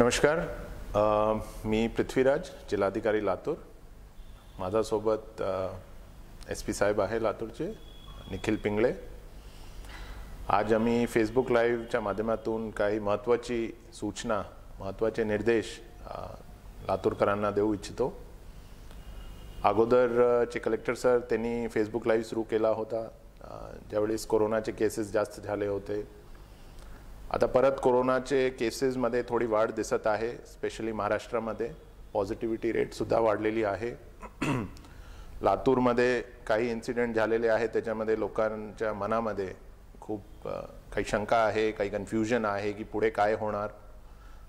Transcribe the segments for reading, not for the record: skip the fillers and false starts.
नमस्कार, मी पृथ्वीराज, जिल्हाधिकारी लातूर. माझ्यासोबत SP साहेब आहे लातूरचे, निखिल पिंगळे. आज आम्ही फेसबुक लाईव्हच्या माध्यमातून काही महत्त्वाची सूचना, महत्त्वाचे निर्देश लातूरकरांना देऊ इच्छितो. अगोदरचे कलेक्टर सर त्यांनी फेसबुक लाईव्ह सुरू केला होता ज्यावेळेस कोरोनाचे केसेस जास्त झाले होते. आता परत कोरोनाचे केसेसमध्ये थोडी वाढ दिसत आहे. स्पेशली महाराष्ट्रामध्ये पॉझिटिव्हिटी रेटसुद्धा वाढलेली आहे. लातूरमध्ये काही इन्सिडेंट झालेले आहेत, त्याच्यामध्ये लोकांच्या मनामध्ये खूप काही शंका आहे, काही कन्फ्युजन आहे की पुढे काय होणार.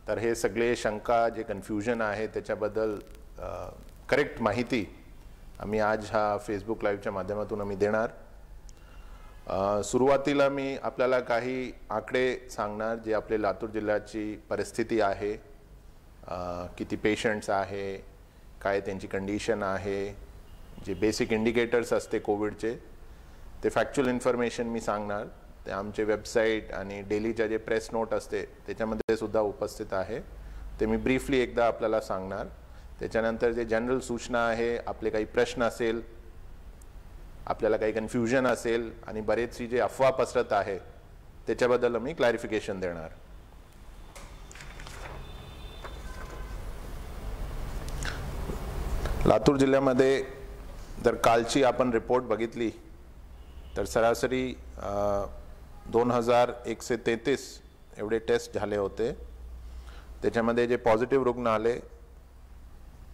तर हे सगळे शंका, जे कन्फ्युजन आहे त्याच्याबद्दल करेक्ट माहिती आम्ही आज हा फेसबुक लाईव्हच्या माध्यमातून आम्ही देणार. सुरुवातीला मी आपल्याला काही आकडे सांगणार जे आपले लातूर जिल्ह्याची परिस्थिती आहे, किती पेशंट्स आहे, काय त्यांची कंडिशन आहे, जे बेसिक इंडिकेटर्स असते कोविडचे ते फॅक्च्युअल इन्फॉर्मेशन मी सांगणार. ते आमचे वेबसाईट आणि डेलीच्या जे प्रेस नोट असते त्याच्यामध्ये सुद्धा उपस्थित आहे. ते मी ब्रीफली एकदा आपल्याला सांगणार. त्याच्यानंतर जे जनरल सूचना आहे, आपले काही प्रश्न असेल, आपल्याला काही कन्फ्युजन असेल आणि बरेचशी जे अफवा पसरत आहे त्याच्याबद्दल आम्ही क्लॅरिफिकेशन देणार. लातूर जिल्ह्यामध्ये जर कालची आपण रिपोर्ट बघितली तर सरासरी 2133 एवढे टेस्ट झाले होते. त्याच्यामध्ये जे पॉझिटिव्ह रुग्ण आले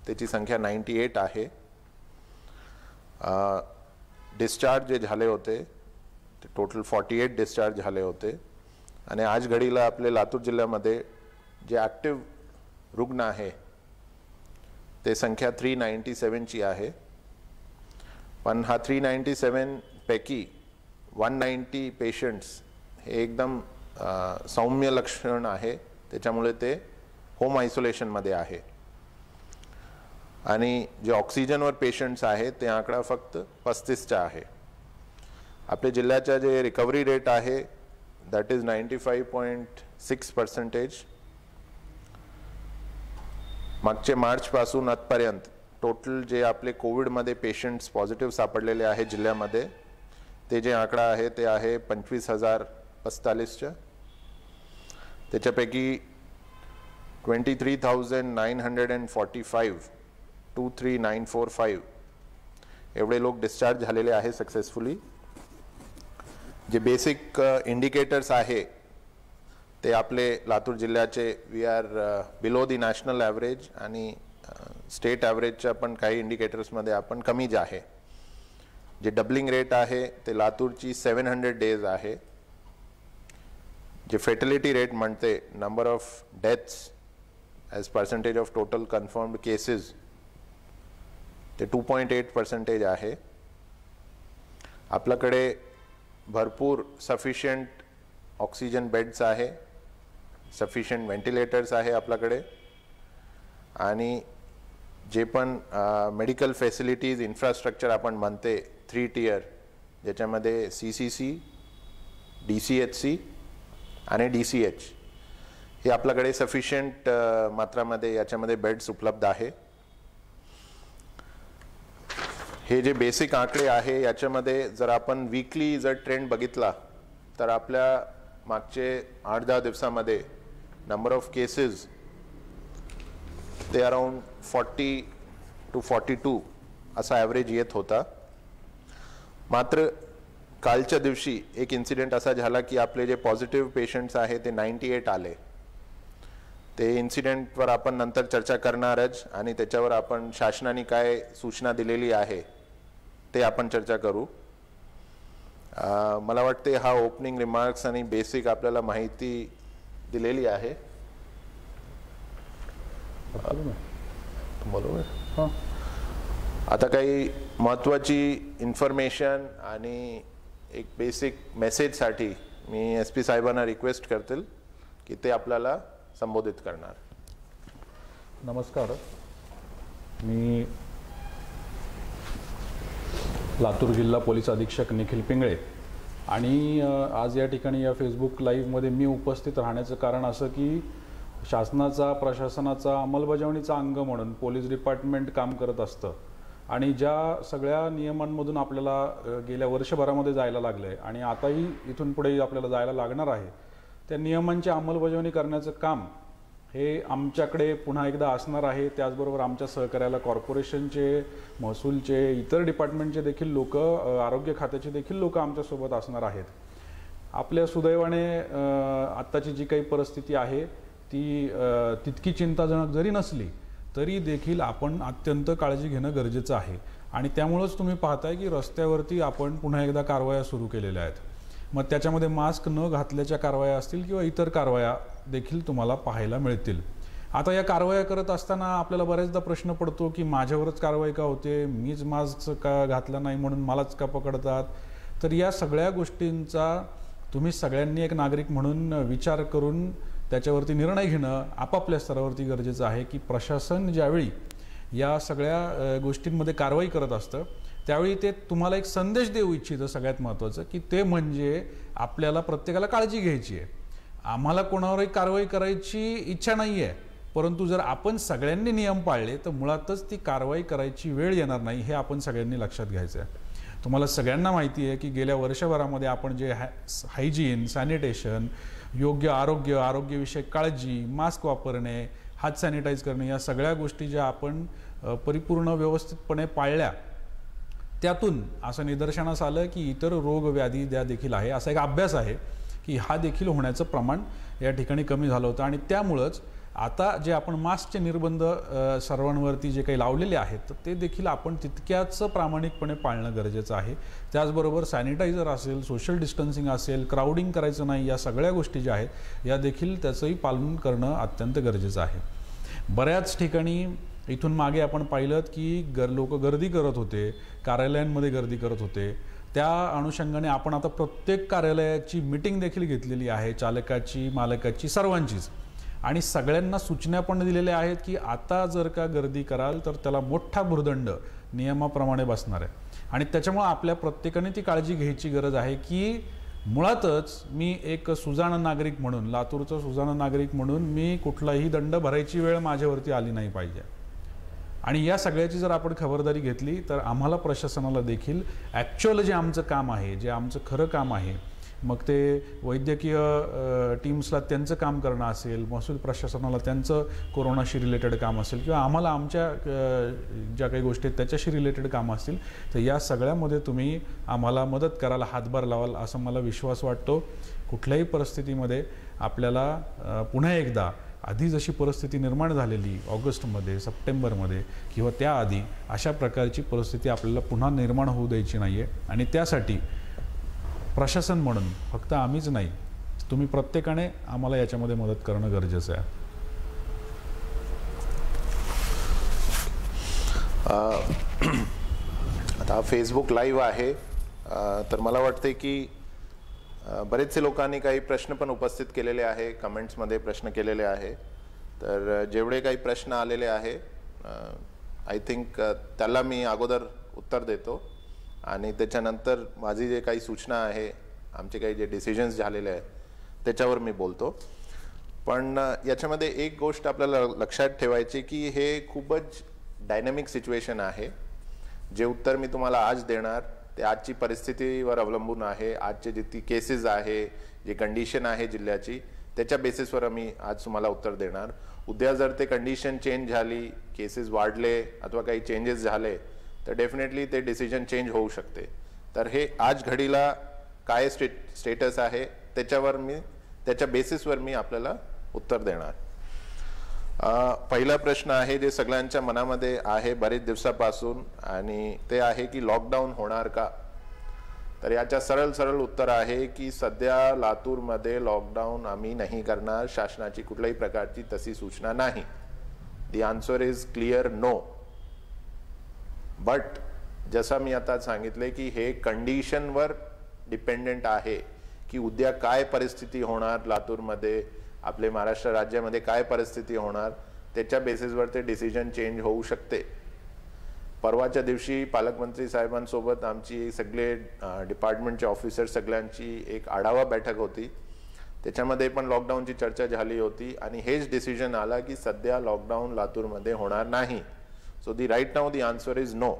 त्याची संख्या 98 आहे. डिस्चार्ज जे झाले होते ते टोटल 48 डिस्चार्ज झाले होते. आणि आज घडीला आपले लातूर जिल्ह्यामध्ये जे ॲक्टिव्ह रुग्ण आहे ते संख्या 397 ची आहे. पण हा 397 पैकी 190 पेशंट्स हे एकदम सौम्य लक्षण आहे, त्याच्यामुळे ते होम आयसोलेशनमध्ये आहे. आणि जे ऑक्सिजनवर पेशंट्स आहेत ते आकडा फक्त 35चा आहे. आपल्या जिल्ह्याचा जे रिकव्हरी रेट आहे दॅट इज 95.6%. मागचे मार्चपासून आजपर्यंत टोटल जे आपले कोविडमध्ये पेशंट्स पॉझिटिव्ह सापडलेले आहे जिल्ह्यामध्ये ते जे आकडा आहे ते आहे 25,045च्या. त्याच्यापैकी 23,945 एवढे लोक डिस्चार्ज झालेले आहे सक्सेसफुली. जे बेसिक इंडिकेटर्स आहे ते आपले लातूर जिल्ह्याचे we are below the national average आणि स्टेट ॲव्हरेजच्या पण काही इंडिकेटर्समध्ये आपण कमीच आहे. जे डबलिंग रेट आहे ते लातूरची 700 डेज आहे. जे फेटलिटी रेट म्हणते, number of deaths as percentage of total confirmed cases, ते 2.8% आहे. आपल्याकडे भरपूर सफिशियंट ऑक्सिजन बेड्स आहे, सफिशियंट व्हेंटिलेटर्स आहे आपल्याकडे. आणि जे पण मेडिकल फॅसिलिटीज इन्फ्रास्ट्रक्चर आपण म्हणते 3 टियर, ज्याच्यामध्ये CCC, DCHC आणि DCH हे आपल्याकडे सफिशियंट मात्रामध्ये याच्यामध्ये बेड्स उपलब्ध आहे. हे जे बेसिक आकडे आहे याच्यामध्ये जर आपण वीकली जर ट्रेंड बघितला तर आपल्या मागचे 8-10 दिवसामध्ये नंबर ऑफ केसेस ते अराउंड 40 to 42 असा ॲव्हरेज येत होता. मात्र कालच्या दिवशी एक इन्सिडेंट असा झाला की आपले जे पॉझिटिव्ह पेशंट्स आहे ते 98 आले. ते इन्सिडेंटवर आपण नंतर चर्चा करणारच आणि त्याच्यावर आपण शासनाने काय सूचना दिलेली आहे ते आपण चर्चा करू. मला वाटते हा ओपनिंग रिमार्क्स आणि बेसिक आपल्याला माहिती दिलेली आहे. बरोबर. आता काही महत्त्वाची इन्फॉर्मेशन आणि एक बेसिक मेसेजसाठी मी SP साहेबांना रिक्वेस्ट करतील की ते आपल्याला संबोधित करणार. नमस्कार, मी लातूर जिल्हा पोलीस अधीक्षक निखिल पिंगळे आणि आज या ठिकाणी या फेसबुक लाईव्हमध्ये मी उपस्थित राहण्याचं कारण असं की शासनाचा प्रशासनाचा अंमलबजावणीचा अंग म्हणून पोलीस डिपार्टमेंट काम करत असतं आणि ज्या सगळ्या नियमांमधून आपल्याला गेल्या वर्षभरामध्ये जायला लागलं आहे आणि आताही इथून पुढे आपल्याला जायला लागणार आहे, त्या नियमांची अंमलबजावणी करण्याचं काम हे आमच्याकडे पुन्हा एकदा असणार आहे. त्याचबरोबर आमच्या सहकार्याला कॉर्पोरेशनचे, महसूलचे, इतर डिपार्टमेंटचे देखील लोक, आरोग्य खात्याचे देखील लोक आमच्यासोबत असणार आहेत. आपल्या सुदैवाने आत्ताची जी काही परिस्थिती आहे ती तितकी चिंताजनक जरी नसली तरी देखील आपण अत्यंत काळजी घेणं गरजेचं आहे. आणि त्यामुळंच तुम्ही पाहताय की रस्त्यावरती आपण पुन्हा एकदा कारवाया सुरू केलेल्या आहेत. मग त्याच्यामध्ये मास्क न घातल्याच्या कारवाया असतील किंवा इतर कारवाया देखील तुम्हाला पाहायला मिळतील. आता या कारवाया करत असताना आपल्याला बऱ्याचदा प्रश्न पडतो की माझ्यावरच कारवाई का होते, मीच मास्क का घातला नाही म्हणून मलाच का पकडतात. तर या सगळ्या गोष्टींचा तुम्ही सगळ्यांनी एक नागरिक म्हणून विचार करून त्याच्यावरती निर्णय घेणं आपापल्या स्तरावरती गरजेचं आहे. की प्रशासन ज्यावेळी या सगळ्या गोष्टींमध्ये कारवाई करत असतं त्यावेळी ते तुम्हाला एक संदेश देऊ इच्छितं, सगळ्यात महत्त्वाचं की ते म्हणजे आपल्याला प्रत्येकाला काळजी घ्यायची आहे. आम्हाला कोणावरही कारवाई करायची इच्छा नाही आहे, परंतु जर आपण सगळ्यांनी नियम पाळले तर मुळातच ती कारवाई करायची वेळ येणार नाही, हे आपण सगळ्यांनी लक्षात घ्यायचं आहे. तुम्हाला सगळ्यांना माहिती आहे की गेल्या वर्षभरामध्ये आपण जे हायजीन, सॅनिटेशन, योग्य आरोग्यविषयक काळजी, मास्क वापरणे, हात सॅनिटाईज करणे, या सगळ्या गोष्टी ज्या आपण परिपूर्ण व्यवस्थितपणे पाळल्या, त्यातून असं निदर्शनास आलं की इतर रोग व्याधी ज्या देखील आहे, असा एक अभ्यास आहे की हा देखील होण्याचं प्रमाण या ठिकाणी कमी झालं होतं. आणि त्यामुळंच आता जे आपण मास्कचे निर्बंध सर्वांवरती जे काही लावलेले आहेत तर ते देखील आपण तितक्याच प्रामाणिकपणे पाळणं गरजेचं आहे. त्याचबरोबर सॅनिटायझर असेल, सोशल डिस्टन्सिंग असेल, क्राउडिंग करायचं नाही, या सगळ्या गोष्टी ज्या आहेत या देखील त्याचंही पालन करणं अत्यंत गरजेचं आहे. बऱ्याच ठिकाणी इथून मागे आपण पाहिलं की लोक गर्दी करत होते, कार्यालयांमध्ये गर्दी करत होते. त्या अनुषंगाने आपण आता प्रत्येक कार्यालयाची मीटिंग देखील घेतलेली आहे, चालकाची, मालकाची, सर्वांचीच. आणि सगळ्यांना सूचना पण दिलेल्या आहेत की आता जर का गर्दी कराल तर त्याला मोठा भुर्दंड नियमाप्रमाणे बसणार आहे. आणि त्याच्यामुळे आपल्या प्रत्येकाने ती काळजी घ्यायची गरज आहे की मुळातच मी एक सुजाण नागरिक म्हणून, लातूरचा सुजाण नागरिक म्हणून मी कुठलाही दंड भरायची वेळ माझ्यावरती आली नाही पाहिजे. आणि या सगळ्याची जर आपण खबरदारी घेतली तर आम्हाला प्रशासनाला देखील ॲक्च्युअल जे आमचं काम आहे, जे आमचं खरं काम आहे, मग ते वैद्यकीय टीम्सला त्यांचं काम करणं असेल, महसूल प्रशासनाला त्यांचं कोरोनाशी रिलेटेड काम असेल, किंवा आम्हाला आमच्या ज्या काही गोष्टी आहेत त्याच्याशी रिलेटेड कामं असतील, तर या सगळ्यामध्ये तुम्ही आम्हाला मदत करायला, हातभार लावाल असं मला विश्वास वाटतो. कुठल्याही परिस्थितीमध्ये आपल्याला पुन्हा एकदा आधी जशी परिस्थिती निर्माण झालेली ऑगस्टमध्ये, सप्टेंबरमध्ये किंवा त्याआधी, अशा प्रकारची परिस्थिती आपल्याला पुन्हा निर्माण होऊ द्यायची नाही आहे. आणि त्यासाठी प्रशासन म्हणून फक्त आम्हीच नाही, तुम्ही प्रत्येकाने आम्हाला याच्यामध्ये मदत करणं गरजेचं आहे. आता फेसबुक लाईव्ह आहे, तर मला वाटते की बरेचसे लोकांनी काही प्रश्न पण उपस्थित केलेले आहे, कमेंट्समध्ये प्रश्न केलेले आहे. तर जेवढे काही प्रश्न आलेले आहे आय थिंक त्याला मी अगोदर उत्तर देतो आणि त्याच्यानंतर माझी जे काही सूचना आहे, आमचे काही जे डिसिजन्स झालेले आहेत त्याच्यावर मी बोलतो. पण याच्यामध्ये एक गोष्ट आपल्याला लक्षात ठेवायची की हे खूपच डायनॅमिक सिच्युएशन आहे. जे उत्तर मी तुम्हाला आज देणार ते आजची परिस्थितीवर अवलंबून आहे. आजचे जितकी केसेस आहे, जी कंडिशन आहे जिल्ह्याची, त्याच्या बेसिसवर मी आज तुम्हाला उत्तर देणार. उद्या जर ते कंडिशन चेंज झाली, केसेस वाढले अथवा काही चेंजेस झाले तर डेफिनेटली ते डिसिजन चेंज होऊ शकते. तर हे आज घडीला काय स्टेटस आहे त्याच्या बेसिसवर मी आपल्याला उत्तर देणार. पहिला प्रश्न आहे जे सगळ्यांच्या मनामध्ये आहे बरेच दिवसापासून, आणि ते आहे की लॉकडाऊन होणार का. तर याच्या सरळ उत्तर आहे की सध्या लातूरमध्ये लॉकडाऊन आम्ही नाही करणार. शासनाची कुठल्याही प्रकारची तशी सूचना नाही. The answer is clear no. But जसं मी आता सांगितले की हे कंडिशनवर डिपेंडेंट आहे की उद्या काय परिस्थिती होणार लातूरमध्ये, आपले महाराष्ट्र राज्यामध्ये काय परिस्थिती होणार, त्याच्या बेसिसवर ते डिसिजन चेंज होऊ शकते. परवाच्या दिवशी पालकमंत्री साहेबांसोबत आमची सगळे डिपार्टमेंटचे ऑफिसर सगळ्यांची एक आढावा बैठक होती. त्याच्यामध्ये पण लॉकडाऊनची चर्चा झाली होती आणि हेच डिसिजन आला की सध्या लॉकडाऊन लातूरमध्ये होणार नाही. So the right now the answer is no.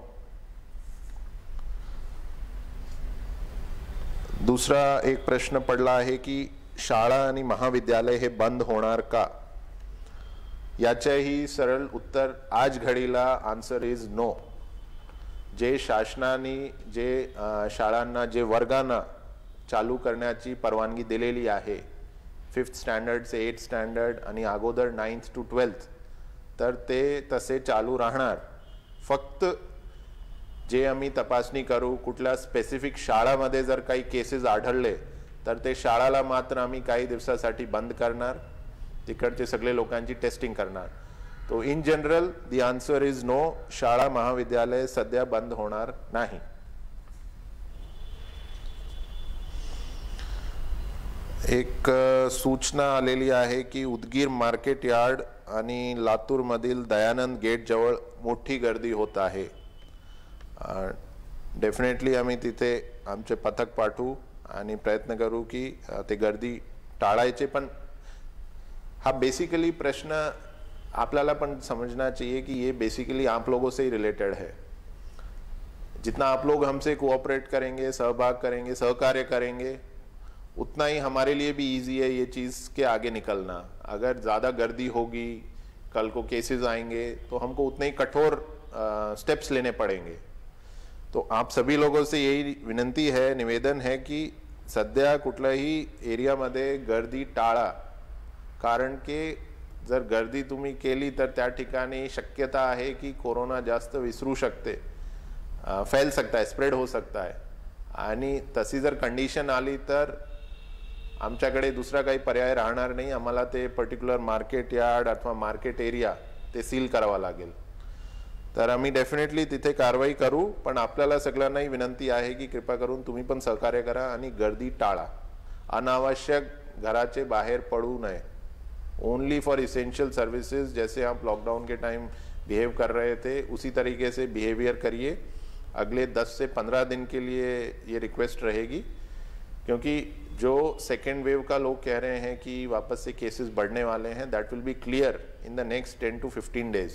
दुसरा एक प्रश्न पडला आहे की शाळा आणि महाविद्यालय हे बंद होणार का. याचेही सरळ उत्तर आज घडीला आन्सर इज नो. जे शासनाने जे शाळांना जे वर्गांना चालू करण्याची परवानगी दिलेली आहे 5th स्टँडर्ड से 8th स्टँडर्ड आणि अगोदर 9th to 12th, तर ते तसे चालू राहणार. फक्त जे आम्ही तपासणी करू कुठल्या स्पेसिफिक शाळामध्ये जर काही केसेस आढळले तर ते शाळाला मात्र आम्ही काही दिवसासाठी बंद करणार, तिकडचे सगळे लोकांची टेस्टिंग करणार. तो in general the answer is no. शाळा महाविद्यालय सध्या बंद होणार नाही. एक सूचना आलेली आहे की उदगीर मार्केट यार्ड आणि लातूर मधील दयानंद गेट जवळ मोठी गर्दी होत आहे. डेफिनेटली आम्ही तिथे आमचे पथक पाठवू आणि प्रयत्न करू की ते गर्दी टाळायचे. पण हा बेसिकली प्रश्न आपल्याला पण समझना चाहिए कि ये बेसिकली आप लोगों से ही रिलेटेड है. जितना आप लोग हमसे कोऑपरेट करेंगे, सहभाग करेंगे, सहकार्य करेंगे, उतना ही हमारे लिए भी इजी है ये चीज़ के आगे निकलना. अगर ज़्यादा गर्दी होगी, कल को केसेस आएंगे तो हमको उतने ही कठोर स्टेप्स लेने पड़ेंगे. तो आप सभी लोगों से यही विनंती है, निवेदन है की सध्या कुठल्याही एरियामध्ये गर्दी टाळा. कारण की जर गर्दी तुम्ही केली तर त्या ठिकाणी शक्यता आहे की कोरोना जास्त विसरू शकते, फैल सकता है, स्प्रेड हो सकता है. आणि तशी जर कंडिशन आली तर आमच्याकडे दुसरा काही पर्याय राहणार नाही. आम्हाला ते पर्टिक्युलर मार्केट यार्ड अथवा मार्केट एरिया ते सील करावा लागेल. तर आम्ही डेफिनेटली तिथे कारवाई करू. पण आपल्याला सगळ्यांनाही विनंती आहे की कृपा करून तुम्ही पण सहकार्य करा आणि गर्दी टाळा. अनावश्यक घराचे बाहेर पडू नये. Only for essential services. जैसे आप लॉकडाउन के टाइम बिहेव कर रहे थे उसी तरीके से बिहेवियर करिए. अगले 10 से 15 दिन के लिए ये रिक्वेस्ट रहेगी, क्योंकि जो सेकेंड वेव का लोग कह रहे हैं कि वापस से केसेस बढ़ने वाले हैं, that will be clear in the next 10 to 15 days.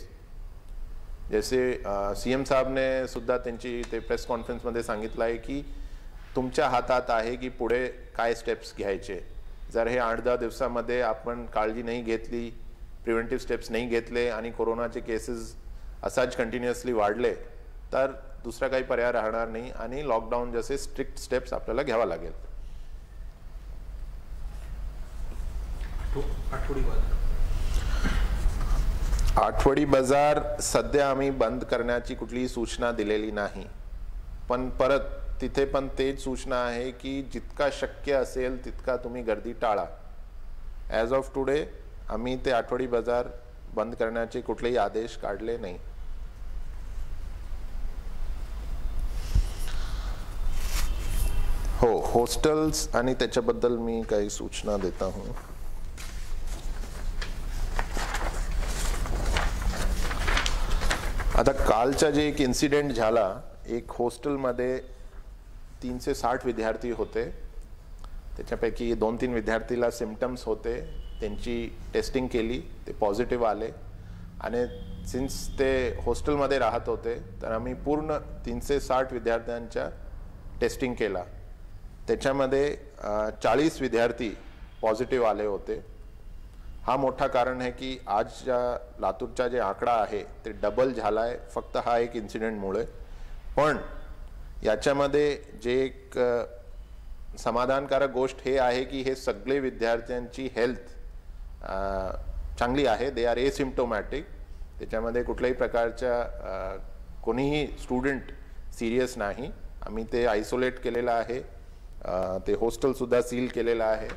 जैसे CM साहब ने सुद्धा त्यांची ते प्रेस कॉन्फरन्समध्ये सांगितलं आहे की तुमच्या हातात आहे की पुढे काय स्टेप्स घ्यायचे. जर हे 8-10 दिवसामध्ये आपण काळजी नाही घेतली, प्रिव्हेंटिव्ह स्टेप्स नाही घेतले आणि कोरोनाचे केसेस असाच कंटिन्युअसली वाढले तर दुसरा काही पर्याय राहणार नाही आणि लॉकडाऊन जसे स्ट्रिक्ट स्टेप्स आपल्याला घ्यावा लागेल. आठवडी बाजार सध्या आम्ही बंद करण्याची कुठलीही सूचना दिलेली नाही. पण परत तिथे पण तेच सूचना आहे की जितका शक्य असेल तितका तुम्ही गर्दी टाळा. ॲज ऑफ टुडे आम्ही ते आठवडी बाजार बंद करण्याचे कुठलेही आदेश काढले नाही. हो, हॉस्टेल्स आणि त्याच्याबद्दल मी काही सूचना देता हूं. आता कालचा जे एक इन्सिडेंट झाला, एक हॉस्टेलमध्ये 360 विद्यार्थी होते. त्याच्यापैकी 2-3 विद्यार्थीला सिम्पटम्स होते. त्यांची टेस्टिंग केली, ते पॉझिटिव्ह आले. आणि सिन्स ते हॉस्टेलमध्ये राहत होते तर आम्ही पूर्ण 360 विद्यार्थ्यांच्या टेस्टिंग केला. त्याच्यामध्ये 40 विद्यार्थी पॉझिटिव्ह आले होते. हा मोठा कारण आहे की आज लातूरचा जे आकडा आहे ते डबल झाला आहे फक्त हा एक इन्सिडेंटमुळे. पण याच्यामध्ये जे एक समाधानकारक गोष्ट हे आहे की हे सगळे विद्यार्थ्यांची हेल्थ चांगली आहे. They are asymptomatic. त्याच्यामध्ये कुठल्याही प्रकारच्या कोणीही स्टुडंट सिरियस नाही. आम्ही ते आयसोलेट केलेलं आहे. ते हॉस्टेलसुद्धा सील केलेलं आहे.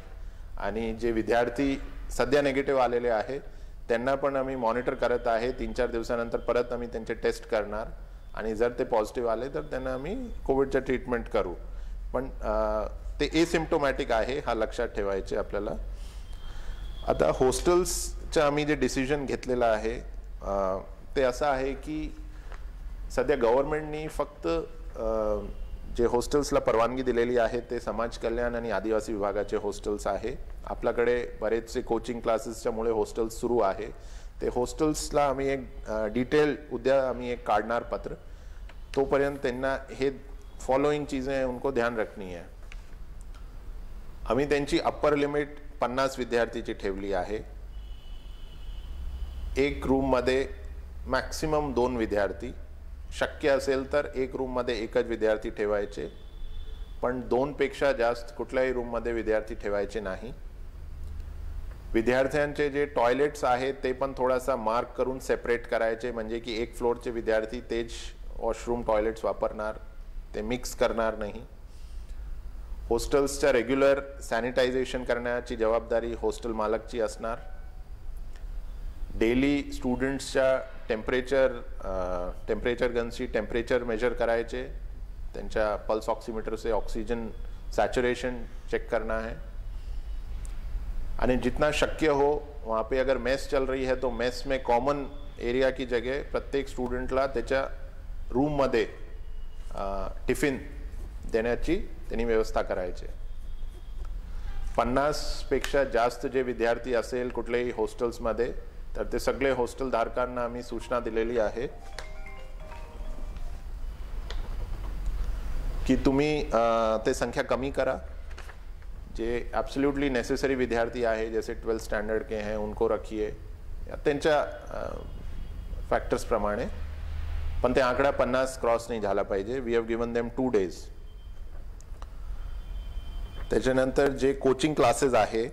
आणि जे विद्यार्थी सध्या नेगेटिव्ह आलेले आहे त्यांना पण आम्ही मॉनिटर करत आहे. 3-4 दिवसानंतर परत आम्ही त्यांचे टेस्ट करणार आणि जर ते पॉझिटिव्ह आले तर त्यांना आम्ही कोविडचं ट्रीटमेंट करू. पण ते एसिम्प्टोमॅटिक आहे, हा लक्षात ठेवायचे आपल्याला. आता हॉस्टेल्सचं आम्ही जे डिसिजन घेतलेलं आहे ते असं आहे की सध्या गव्हर्नमेंटनी फक्त जे हॉस्टेल्सला परवानगी दिलेली आहे ते समाज कल्याण आणि आदिवासी विभागाचे हॉस्टेल्स आहे. आपल्याकडे बरेचसे कोचिंग क्लासेसच्यामुळे हॉस्टेल्स सुरू आहे. ते हॉस्टेल्सला आम्ही एक डिटेल उद्या आम्ही एक काढणार पत्र. तोपर्यंत त्यांना हे फॉलोइंग चीजें उनको ध्यान रखनी है. आम्ही त्यांची अप्पर लिमिट 50 विद्यार्थीची ठेवली आहे. एक रूम मध्ये मॅक्सिमम 2 विद्यार्थी, शक्य असेल तर एक रूम मध्ये एकच विद्यार्थी ठेवायचे, पण 2 पेक्षा जास्त कुठल्याही रूम मध्ये विद्यार्थी ठेवायचे नाही. विद्यार्थ्यांचे जे टॉयलेट्स आहेत ते पण थोडासा मार्क करून सेपरेट करायचे, म्हणजे की एक फ्लोअरचे विद्यार्थी तेच वॉशरूम टॉयलेट्स वापरणार, ते मिक्स करणार नाही. हॉस्टेल्सच्या रेग्युलर सॅनिटायझेशन करण्याची जबाबदारी हॉस्टेल मालकची असणार. डेली स्टुडंट्सच्या टेम्परेचर गनशी टेम्परेचर मेजर करायचे, त्यांच्या पल्स ऑक्सीमीटर से ऑक्सीजन सैचुरेशन चेक करना है. आणि जितना शक्य हो वहाँ पे अगर मेस चल रही है तो मेस में कॉमन एरिया की जगह प्रत्येक स्टुडंटला त्याच्या रूममध्ये टिफिन देण्याची त्यांनी व्यवस्था करायची. 50 पेक्षा जास्त जे विद्यार्थी असेल कुठल्याही हॉस्टेल्समध्ये तर ते सगळे हॉस्टेल धारकांना आम्ही सूचना दिलेली आहे की तुम्ही ते संख्या कमी करा. जे एब्सोल्युटली नेसेसरी विद्यार्थी आहे जैसे 12th स्टैंडर्ड के हैं उनको रखिए त्यांच्या फॅक्टर्स प्रमाणे, पण ते आकडा 50 क्रॉस नाही झाला पाहिजे. We have given them 2 days. त्याच्यानंतर जे कोचिंग क्लासेस आहे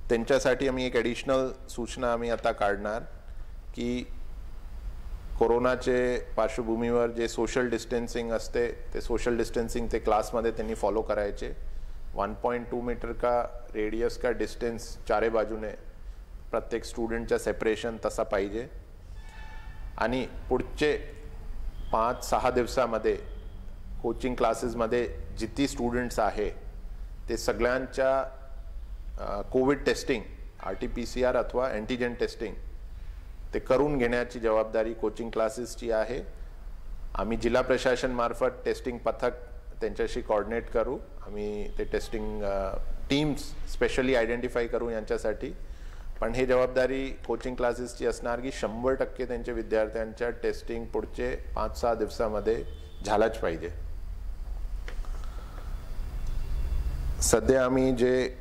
त्यांच्यासाठी आम्ही एक ॲडिशनल सूचना आम्ही आता काढणार की कोरोनाचे पार्श्वभूमीवर जे सोशल डिस्टेंसिंग असते ते सोशल डिस्टेंसिंग ते क्लासमध्ये त्यांनी फॉलो करायचे. 1.2 मीटर का रेडियस का डिस्टेंस चारे बाजूने प्रत्येक स्टुडंटच्या सेपरेशन तसा पाहिजे. आणि पुढचे 5-6 दिवसामध्ये कोचिंग क्लासेसमध्ये जितकी स्टुडंट्स आहे ते सगळ्यांच्या कोविड टेस्टिंग RT-PCR अथवा अँटीजन टेस्टिंग ते करून घेण्याची जबाबदारी कोचिंग क्लासेसची आहे. आम्ही जिल्हा प्रशासन मार्फत टेस्टिंग पथक त्यांच्याशी कोऑर्डिनेट करू. आम्ही ते टेस्टिंग टीम्स स्पेशली आयडेंटिफाय करू यांच्यासाठी. पण हे जबाबदारी कोचिंग क्लासेसची असणार की 100% त्यांच्या विद्यार्थ्यांच्या टेस्टिंग पुढचे 5-6 दिवसामध्ये झालाच पाहिजे. सध्या आम्ही जे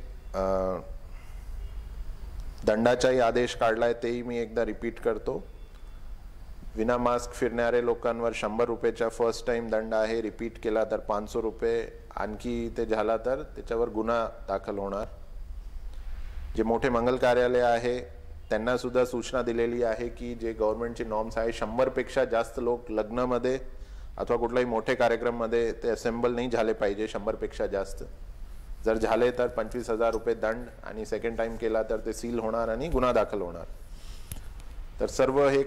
दंडाचाही आदेश काढलाय तेही मी एकदा रिपीट करतो. विना मास्क फिरणारे लोकांवर 100 रुपयाचा फर्स्ट टाइम दंड आहे. रिपीट केला तर 500 रुपये. आणखी ते झाला तर त्याच्यावर गुन्हा दाखल होणार. जे मोठे मंगल कार्यालय आहे त्यांना सुद्धा सूचना दिलेली आहे की जे गव्हर्नमेंटचे नॉर्म्स आहे 100 पेक्षा जास्त लोक लग्नामध्ये अथवा कुठल्याही मोठे कार्यक्रममध्ये ते असेंबल नाही झाले पाहिजे. 100 पेक्षा जास्त जर झाले तर 25,000 रुपये दंड आणि सेकंड टाइम केला तर ते सील होणार आणि गुन्हा दाखल होणार. तर सर्व हे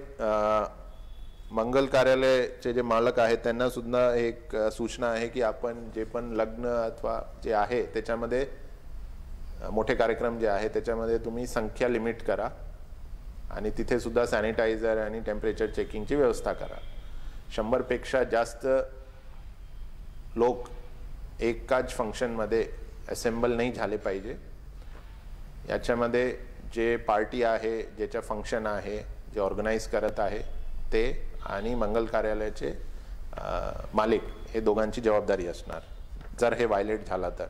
मंगल कार्यालयाचे जे मालक आहेत त्यांना सुद्धा एक सूचना आहे की आपण जे पण लग्न अथवा जे आहे त्याच्यामध्ये मोठे कार्यक्रम जे आहे त्याच्यामध्ये तुम्ही संख्या लिमिट करा आणि तिथे सुद्धा सॅनिटायझर आणि टेम्परेचर चेकिंगची व्यवस्था करा. 100 पेक्षा जास्त लोक एकाच फंक्शनमध्ये असेंबल नाही झाले पाहिजे. याच्यामध्ये जे पार्टी आहे ज्याच्या फंक्शन आहे जे ऑर्गनाइज करत आहे ते आणि मंगल कार्यालयाचे मालिक हे दोघांची जबाबदारी असणार जर हे व्हायलेट झाला तर.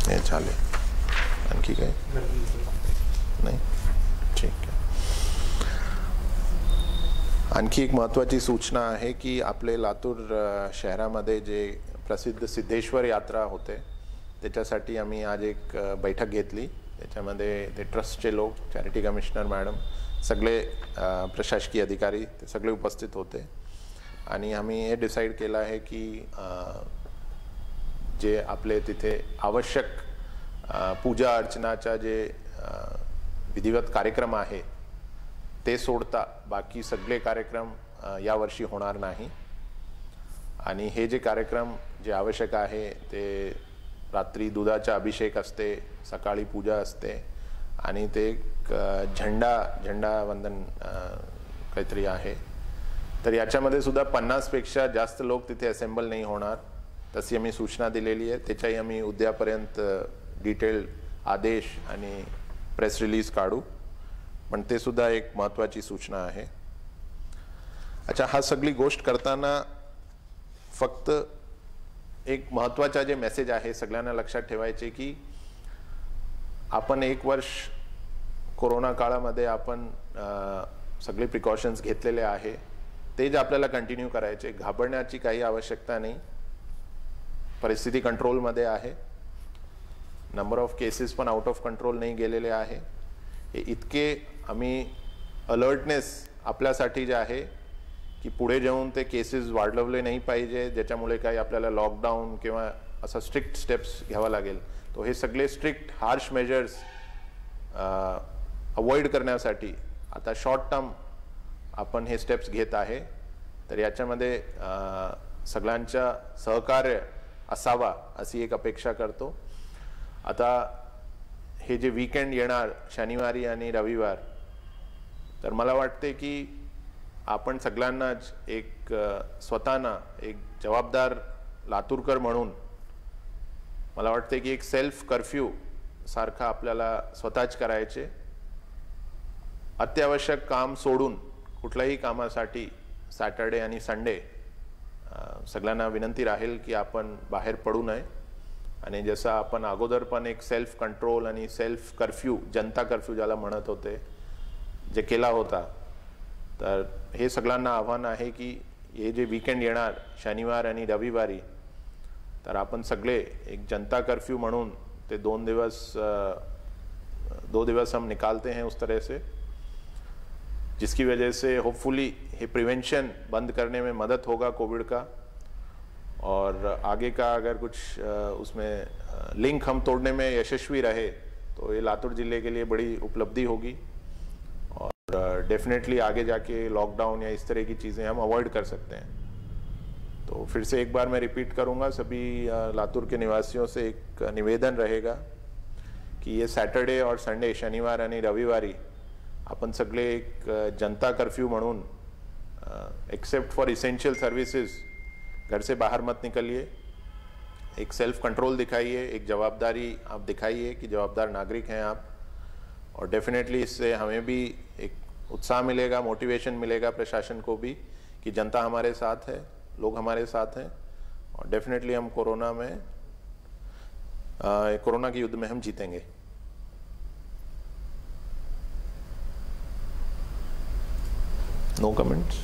हे झाले. आणखी काय नाही? ठीक आहे. आणखी एक महत्त्वाची सूचना आहे की आपले लातूर शहरामध्ये जे प्रसिद्ध सिद्धेश्वर यात्रा होते त्याच्यासाठी आम्ही आज एक बैठक घेतली. त्याच्यामध्ये ते ट्रस्टचे लोक, चॅरिटी कमिशनर मॅडम, सगळे प्रशासकीय अधिकारी ते सगळे उपस्थित होते. आणि आम्ही हे डिसाईड केलं आहे की जे आपले तिथे आवश्यक पूजा अर्चनाचा जे विधिवत कार्यक्रम आहे ते सोडता बाकी सगळे कार्यक्रम यावर्षी होणार नाही. आणि हे जे कार्यक्रम जे आवश्यक आहे ते रात्री दुधाचा अभिषेक असते, सकाळी पूजा असते आणि ते एक झेंडा वंदन काहीतरी आहे. तर याच्यामध्ये सुद्धा 50 पेक्षा जास्त लोक तिथे असेंबल नाही होणार तशी आम्ही सूचना दिलेली आहे. त्याच्याही आम्ही उद्यापर्यंत डिटेल आदेश आणि प्रेस रिलीज काढू, पण ते सुद्धा एक महत्त्वाची सूचना आहे. अच्छा, हा सगळी गोष्ट करताना फक्त एक महत्त्वाचा जे मेसेज आहे सगळ्यांना लक्षात ठेवायचे की आपण 1 वर्ष कोरोना काळामध्ये आपण सगळे प्रिकॉशन्स घेतलेले आहे, ते जे आपल्याला कंटिन्यू करायचे. घाबरण्याची काही आवश्यकता नाही. परिस्थिती कंट्रोलमध्ये आहे. नंबर ऑफ केसेस पण आउट ऑफ कंट्रोल नाही गेलेले आहे. हे इतके आम्ही अलर्टनेस आपल्यासाठी जे आहे की पुढे जाऊन ते केसेस वाढवले नाही पाहिजे, ज्याच्यामुळे काही आपल्याला लॉकडाऊन किंवा असा स्ट्रिक्ट स्टेप्स घ्यावा लागेल. तो हे सगळे स्ट्रिक्ट हार्श मेजर्स अवॉइड करण्यासाठी आता शॉर्ट टर्म आपण हे स्टेप्स घेत आहे. तर याच्यामध्ये सगळ्यांचा सहकार्य असावा अशी एक अपेक्षा करतो. आता हे जे वीकेंड येणार शनिवारी आणि रविवार, तर मला वाटते की आपण सगळ्यांनाच एक स्वतःना एक जबाबदार लातूरकर म्हणून मला वाटते की एक सेल्फ कर्फ्यू सारखा आपल्याला स्वतःच करायचे. अत्यावश्यक काम सोडून कुठल्याही कामासाठी सॅटर्डे आणि संडे सगळ्यांना विनंती राहील की आपण बाहेर पडू नये. आणि जसं आपण अगोदर पण एक सेल्फ कंट्रोल आणि सेल्फ कर्फ्यू, जनता कर्फ्यू ज्याला म्हणत होते, जे केला होता, तर हे सगळ्यांना आव्हान आहे की हे जे वीकेंड येणार शनिवार आणि रविवारी, तर आपण सगळे एक जनता कर्फ्यू म्हणून ते 2 दिवस हम निकालते हैं उस तरह से, जिसकी वजह से होपफुली ये प्रिवेंशन बंद करने में मदद होगा कोविड का. और आगे का अगर कुछ उसमें लिंक हम तोड़ने में यशस्वी रहे तो ये लातूर जिले के लिए बड़ी उपलब्धि होगी और डेफिनेटली आगे जाके लॉकडाउन या इस तरह की चीज़ें हम अवॉइड कर सकते हैं. तो फिर से एक बार मैं रिपीट करूंगा, सभी लातूर के निवासियों से एक निवेदन रहेगा कि ये सॅटर्डे और संडे, शनिवार आणि रविवारी आपण सगळे एक जनता कर्फ्यू म्हणून एक्सेप्ट फॉर इसेंशियल सर्विसेज घर से बाहर मत निकलिए. एक सेल्फ कंट्रोल दिखाइए, एक जवाबदारी आप दिखाइए कि जवाबदार नागरिक हैं आप. और डेफिनेटली इससे हमें भी एक उत्साह मिलेगा, मोटिवेशन मिलेगा प्रशासन को भी कि जनता हमारे साथ है, लोग हमारे साथ हैं और डेफिनेटली हम कोरोना के युद्ध में हम जीतेंगे. No comments.